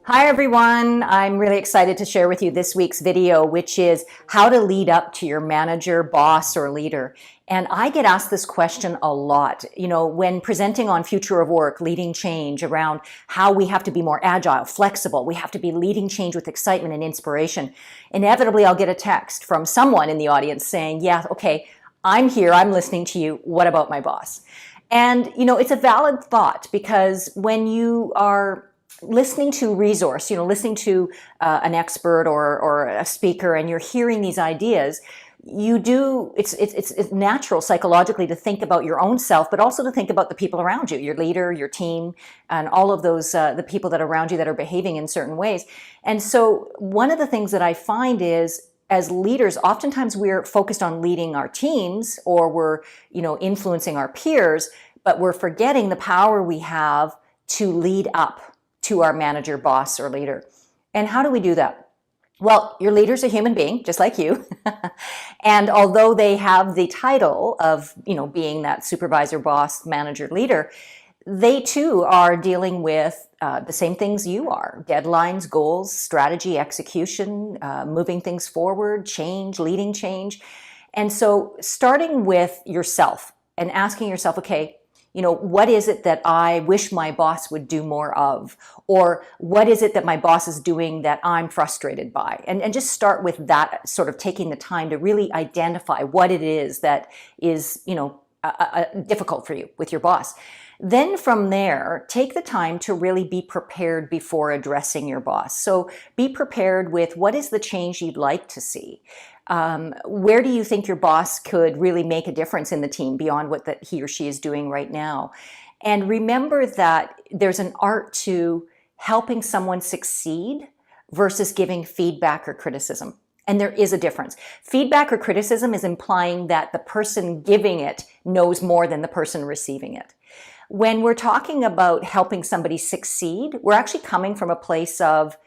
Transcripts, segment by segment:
Hi everyone, I'm really excited to share with you this week's video, which is how to lead up to your manager, boss, or leader. And I get asked this question a lot, when presenting on future of work, leading change, around how we have to be more agile, flexible, we have to be leading change with excitement and inspiration. Inevitably, I'll get a text from someone in the audience saying, yeah, okay, I'm here, I'm listening to you, what about my boss? And, it's a valid thought, because when you are listening to resource, listening to an expert or a speaker, and you're hearing these ideas, it's natural psychologically to think about your own self, but also to think about the people around you, your leader, your team, and all of those, the people that are around you that are behaving in certain ways. And so one of the things that I find is, as leaders, oftentimes we're focused on leading our teams, or we're, influencing our peers, but we're forgetting the power we have to lead up to our manager, boss, or leader. And how do we do that? Well, your leader's a human being, just like you. And although they have the title of, being that supervisor, boss, manager, leader, they too are dealing with the same things you are: deadlines, goals, strategy, execution, moving things forward, change, leading change. And so starting with yourself and asking yourself, okay, what is it that I wish my boss would do more of? Or what is it that my boss is doing that I'm frustrated by? And just start with that, sort of taking the time to really identify what it is that is, difficult for you with your boss. Then from there, take the time to really be prepared before addressing your boss. So be prepared with, what is the change you'd like to see? Where do you think your boss could really make a difference in the team beyond what that he or she is doing right now? And remember that there's an art to helping someone succeed versus giving feedback or criticism. And there is a difference. Feedback or criticism is implying that the person giving it knows more than the person receiving it. When we're talking about helping somebody succeed, we're actually coming from a place of,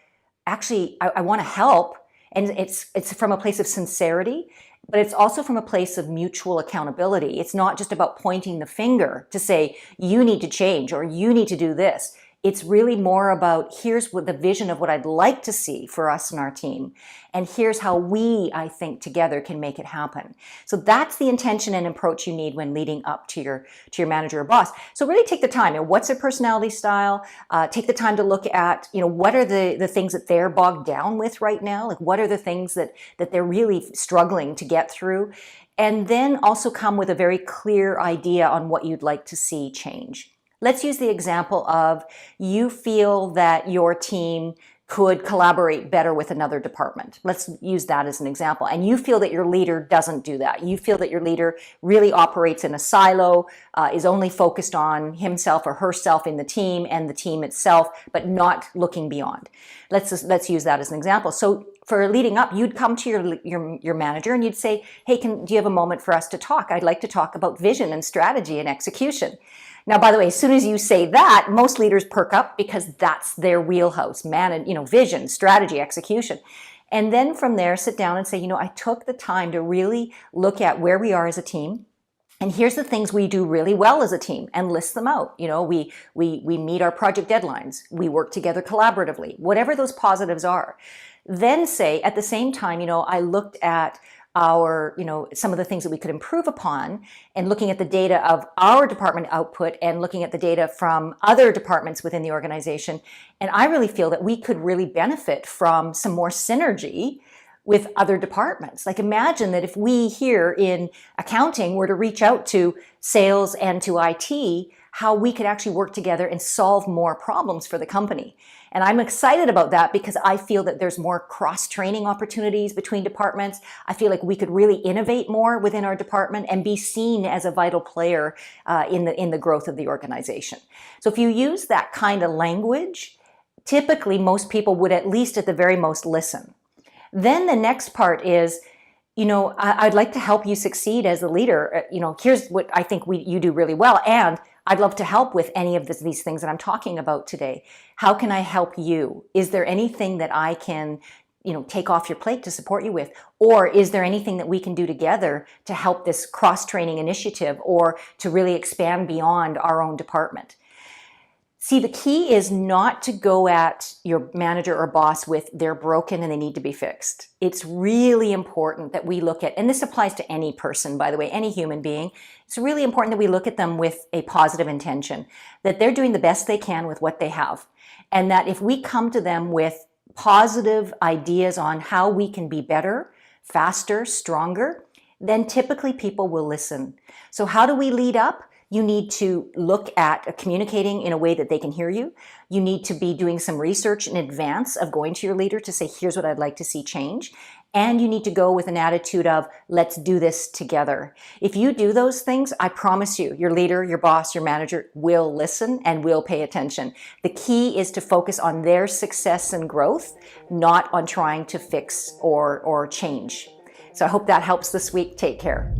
I want to help. And it's from a place of sincerity, but it's also from a place of mutual accountability. It's not just about pointing the finger to say, you need to change or you need to do this. It's really more about, here's what the vision of what I'd like to see for us and our team. And here's how we, I think, together can make it happen. So that's the intention and approach you need when leading up to your manager or boss. So really take the time. What's their personality style? Take the time to look at, what are the things that they're bogged down with right now? Like, what are the things that they're really struggling to get through? And then also come with a very clear idea on what you'd like to see change. Let's use the example of, you feel that your team could collaborate better with another department. Let's use that as an example. And you feel that your leader doesn't do that. You feel that your leader really operates in a silo, is only focused on himself or herself in the team and the team itself, but not looking beyond. Let's use that as an example. So for leading up, you'd come to your manager and you'd say, hey, do you have a moment for us to talk? I'd like to talk about vision and strategy and execution. Now, by the way, as soon as you say that, most leaders perk up, because that's their wheelhouse, vision, strategy, execution. And then from there, sit down and say, I took the time to really look at where we are as a team. And here's the things we do really well as a team, and list them out. We meet our project deadlines. We work together collaboratively, whatever those positives are. Then say, at the same time, I looked at our, some of the things that we could improve upon, and looking at the data of our department output and looking at the data from other departments within the organization. And I really feel that we could really benefit from some more synergy with other departments. Like, imagine that if we here in accounting were to reach out to sales and to IT, how we could actually work together and solve more problems for the company. And I'm excited about that, because I feel that there's more cross-training opportunities between departments. I feel like we could really innovate more within our department and be seen as a vital player in the growth of the organization. So if you use that kind of language, typically most people would, at least at the very most, listen. Then the next part is, I'd like to help you succeed as a leader. Here's what I think you do really well, and I'd love to help with any of these things that I'm talking about today. How can I help you? Is there anything that I can take off your plate to support you with? Or is there anything that we can do together to help this cross-training initiative or to really expand beyond our own department? See, the key is not to go at your manager or boss with they're broken and they need to be fixed. It's really important that we look at, and this applies to any person, by the way, any human being. It's really important that we look at them with a positive intention, that they're doing the best they can with what they have. And that if we come to them with positive ideas on how we can be better, faster, stronger, then typically people will listen. So how do we lead up? You need to look at communicating in a way that they can hear you. You need to be doing some research in advance of going to your leader to say, here's what I'd like to see change. And you need to go with an attitude of, let's do this together. If you do those things, I promise you, your leader, your boss, your manager will listen and will pay attention. The key is to focus on their success and growth, not on trying to fix or change. So I hope that helps this week. Take care.